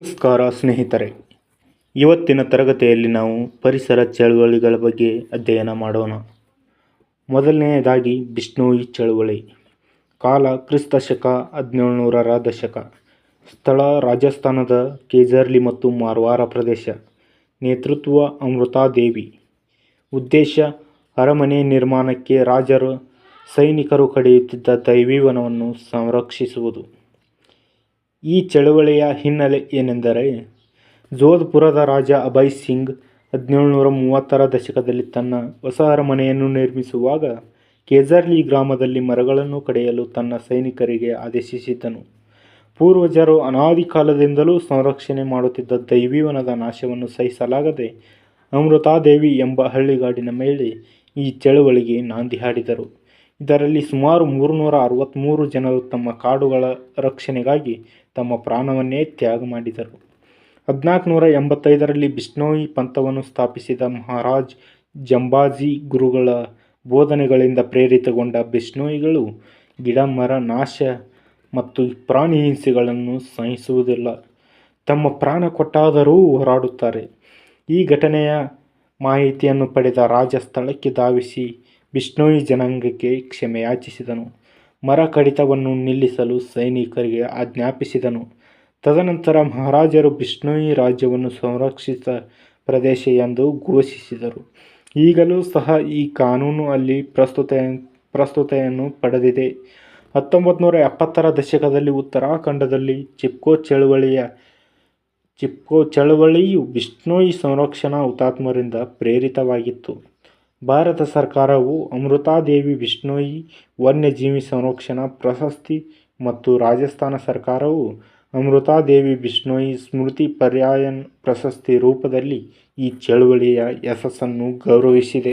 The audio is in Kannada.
ನಮಸ್ಕಾರ ಸ್ನೇಹಿತರೆ, ಇವತ್ತಿನ ತರಗತಿಯಲ್ಲಿ ನಾವು ಪರಿಸರ ಚಳುವಳಿಗಳ ಬಗ್ಗೆ ಅಧ್ಯಯನ ಮಾಡೋಣ. ಮೊದಲನೆಯದಾಗಿ ಬಿಷ್ಣೋಯಿ ಚಳುವಳಿ. ಕಾಲ ಕ್ರಿಸ್ತ ಶಕ 1700ರ ದಶಕ. ಸ್ಥಳ ರಾಜಸ್ಥಾನದ ಕೇಜರ್ಲಿ ಮತ್ತು ಮಾರ್ವಾರ ಪ್ರದೇಶ. ನೇತೃತ್ವ ಅಮೃತಾದೇವಿ. ಉದ್ದೇಶ ಅರಮನೆ ನಿರ್ಮಾಣಕ್ಕೆ ರಾಜರು ಸೈನಿಕರು ಕಡಿಯುತ್ತಿದ್ದ ದೈವವನವನ್ನು ಸಂರಕ್ಷಿಸುವುದು. ಈ ಚಳುವಳಿಯ ಹಿನ್ನೆಲೆ ಏನೆಂದರೆ, ಜೋಧ್ಪುರದ ರಾಜ ಅಭಯ್ ಸಿಂಗ್ 1730ರ ದಶಕದಲ್ಲಿ ತನ್ನ ಹೊಸ ಅರಮನೆಯನ್ನು ನಿರ್ಮಿಸುವಾಗ ಕೇಜರ್ಲಿ ಗ್ರಾಮದಲ್ಲಿ ಮರಗಳನ್ನು ಕಡಿಯಲು ತನ್ನ ಸೈನಿಕರಿಗೆ ಆದೇಶಿಸಿದ್ದನು. ಪೂರ್ವಜರು ಅನಾದಿ ಕಾಲದಿಂದಲೂ ಸಂರಕ್ಷಣೆ ಮಾಡುತ್ತಿದ್ದ ದೈವವನದ ನಾಶವನ್ನು ಸಹಿಸಲಾಗದೆ ಅಮೃತಾದೇವಿ ಎಂಬ ಹಳ್ಳಿಗಾಡಿನ ಮೇಲೆ ಈ ಚಳುವಳಿಗೆ ನಾಂದಿ ಹಾಡಿದರು. ಇದರಲ್ಲಿ ಸುಮಾರು 363 ಜನರು ತಮ್ಮ ಕಾಡುಗಳ ರಕ್ಷಣೆಗಾಗಿ ತಮ್ಮ ಪ್ರಾಣವನ್ನೇ ತ್ಯಾಗ ಮಾಡಿದರು. 1485ರಲ್ಲಿ ಬಿಷ್ಣೋಯಿ ಪಂಥವನ್ನು ಸ್ಥಾಪಿಸಿದ ಮಹಾರಾಜ್ ಜಂಬಾಜಿ ಗುರುಗಳ ಬೋಧನೆಗಳಿಂದ ಪ್ರೇರಿತಗೊಂಡ ಬಿಷ್ಣೋಯಿಗಳು ಗಿಡ ಮರ ನಾಶ ಮತ್ತು ಪ್ರಾಣಿ ಹಿಂಸೆಗಳನ್ನು ಸಹಿಸುವುದಿಲ್ಲ. ತಮ್ಮ ಪ್ರಾಣ ಕೊಟ್ಟಾದರೂ ಹೋರಾಡುತ್ತಾರೆ. ಈ ಘಟನೆಯ ಮಾಹಿತಿಯನ್ನು ಪಡೆದ ರಾಜ ಸ್ಥಳಕ್ಕೆ ಧಾವಿಸಿ ಬಿಷ್ಣೋಯಿ ಜನಾಂಗಕ್ಕೆ ಕ್ಷಮೆಯಾಚಿಸಿದನು. ಮರ ಕಡಿತವನ್ನು ನಿಲ್ಲಿಸಲು ಸೈನಿಕರಿಗೆ ಆಜ್ಞಾಪಿಸಿದನು. ತದನಂತರ ಮಹಾರಾಜರು ಬಿಷ್ಣೋಯಿ ರಾಜ್ಯವನ್ನು ಸಂರಕ್ಷಿತ ಪ್ರದೇಶ ಎಂದು ಘೋಷಿಸಿದರು. ಈಗಲೂ ಸಹ ಈ ಕಾನೂನು ಅಲ್ಲಿ ಪ್ರಸ್ತುತತೆಯನ್ನು ಪಡೆದಿದೆ. 1970ರ ದಶಕದಲ್ಲಿ ಉತ್ತರಾಖಂಡದಲ್ಲಿ ಚಿಪ್ಕೋ ಚಳವಳಿಯು ಬಿಷ್ಣೋಯಿ ಸಂರಕ್ಷಣಾ ಹುತಾತ್ಮರಿಂದ ಪ್ರೇರಿತವಾಗಿತ್ತು. ಭಾರತ ಸರ್ಕಾರವು ಅಮೃತಾದೇವಿ ಬಿಷ್ಣೋಯಿ ವನ್ಯಜೀವಿ ಸಂರಕ್ಷಣಾ ಪ್ರಶಸ್ತಿ ಮತ್ತು ರಾಜಸ್ಥಾನ ಸರ್ಕಾರವು ಅಮೃತಾದೇವಿ ಬಿಷ್ಣೋಯಿ ಸ್ಮೃತಿ ಪರ್ಯಾಯನ್ ಪ್ರಶಸ್ತಿ ರೂಪದಲ್ಲಿ ಈ ಚಳುವಳಿಯ ಯಶಸ್ಸನ್ನು ಗೌರವಿಸಿದೆ.